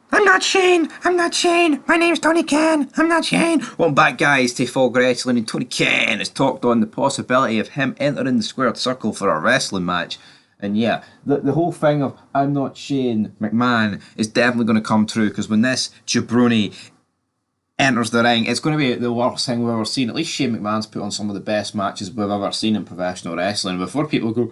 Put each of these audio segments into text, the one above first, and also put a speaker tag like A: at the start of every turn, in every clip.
A: I'm not Shane. I'm not Shane. My name's Tony Khan. I'm not Shane. Welcome back, guys, to Fog Wrestling. And Tony Khan has talked on the possibility of him entering the squared circle for a wrestling match. And yeah, the whole thing of I'm not Shane McMahon is definitely going to come true because when this jabroni enters the ring, it's going to be the worst thing we've ever seen. At least Shane McMahon's put on some of the best matches we've ever seen in professional wrestling. Before people go,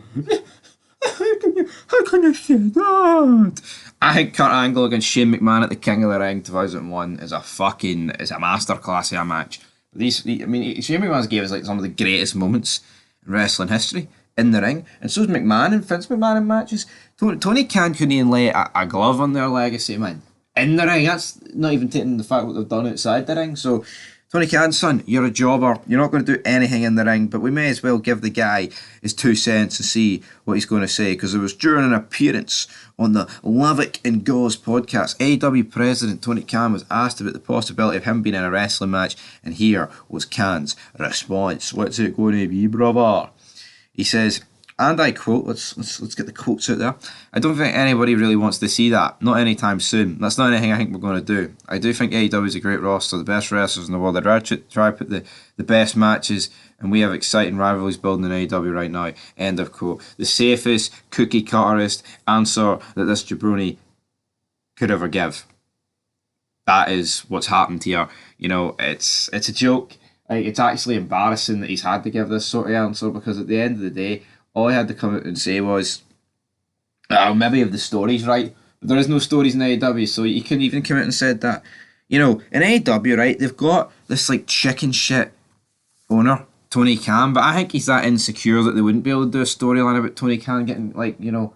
A: how can you say that? I think Kurt Angle against Shane McMahon at the King of the Ring 2001 is a masterclass of a match. Shane McMahon's gave us like some of the greatest moments in wrestling history in the ring, and so's McMahon and Vince McMahon in matches. Tony Khan couldn't even lay a glove on their legacy, man. In the ring, that's not even taking the fact what they've done outside the ring. So, Tony Khan, son, you're a jobber. You're not going to do anything in the ring, but we may as well give the guy his 2 cents to see what he's going to say, because it was during an appearance on the Lovick and Gauze podcast. AEW President Tony Khan was asked about the possibility of him being in a wrestling match, and here was Khan's response. What's it going to be, brother? He says, and I quote, let's get the quotes out there. I don't think anybody really wants to see that. Not anytime soon. That's not anything I think we're going to do. I do think AEW is a great roster, the best wrestlers in the world. I'd rather try to put the best matches, and we have exciting rivalries building in AEW right now. End of quote. The safest, cookie cutterist answer that this jabroni could ever give. That is what's happened here. You know, it's a joke. Like, it's actually embarrassing that he's had to give this sort of answer, because at the end of the day, all he had to come out and say was, maybe if the story's right, but there is no stories in AEW, so he couldn't even come out and said that. You know, in AEW, right, they've got this like chicken shit owner, Tony Khan, but I think he's that insecure that they wouldn't be able to do a storyline about Tony Khan getting, like, you know,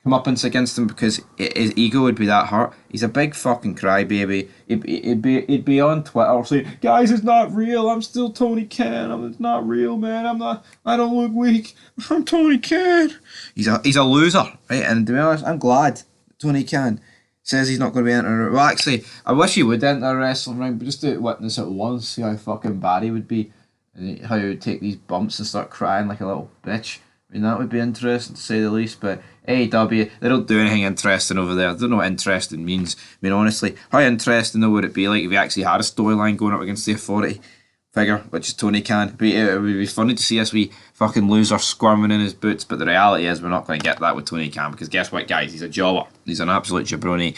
A: comeuppance against him, because his ego would be that hurt. He's a big fucking crybaby. He'd be on Twitter saying, "Guys, it's not real. I'm still Tony Khan. It's not real, man. I don't look weak. I'm Tony Khan." He's a loser, right? And to be honest, I'm glad Tony Khan says he's not going to be entering. Well, actually, I wish he would enter a wrestling ring, but just to witness it once, see how fucking bad he would be, and how he would take these bumps and start crying like a little bitch. I mean, that would be interesting to say the least, but AEW, they don't do anything interesting over there. They don't know what interesting means. I mean, honestly, how interesting though would it be like if we actually had a storyline going up against the authority figure, which is Tony Khan? It would be funny to see us wee fucking loser squirming in his boots, but the reality is we're not going to get that with Tony Khan, because guess what, guys? He's a jobber. He's an absolute jabroni.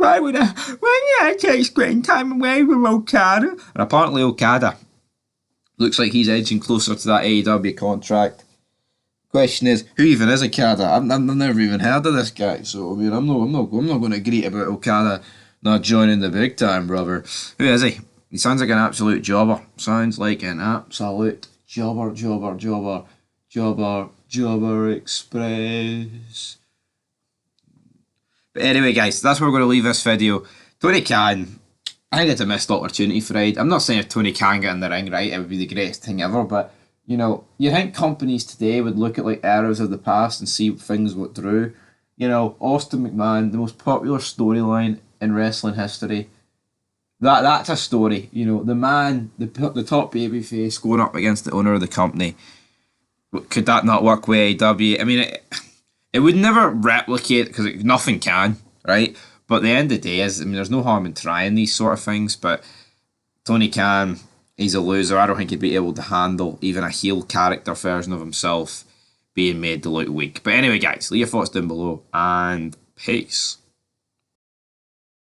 A: Why would I take screen time away from Okada? And apparently Okada looks like he's edging closer to that AEW contract. Question is, who even is Okada? I've never even heard of this guy, so I mean, I'm not going to greet about Okada not joining the big time, brother. Who is he? He sounds like an absolute jobber. Sounds like an absolute jobber express. But anyway, guys, that's where we're going to leave this video. Tony Khan, I think it's a missed opportunity for Raid. I'm not saying if Tony Khan got in the ring, right, it would be the greatest thing ever, but you know, you think companies today would look at like eras of the past and see things went through. You know, Austin McMahon, the most popular storyline in wrestling history. That's a story. You know, the man, the top babyface going up against the owner of the company. Could that not work with AEW? I mean, it would never replicate, because nothing can, right? But at the end of the day, there's no harm in trying these sort of things. But Tony Khan, he's a loser. I don't think he'd be able to handle even a heel character version of himself being made to look weak. But anyway, guys, leave your thoughts down below, and peace.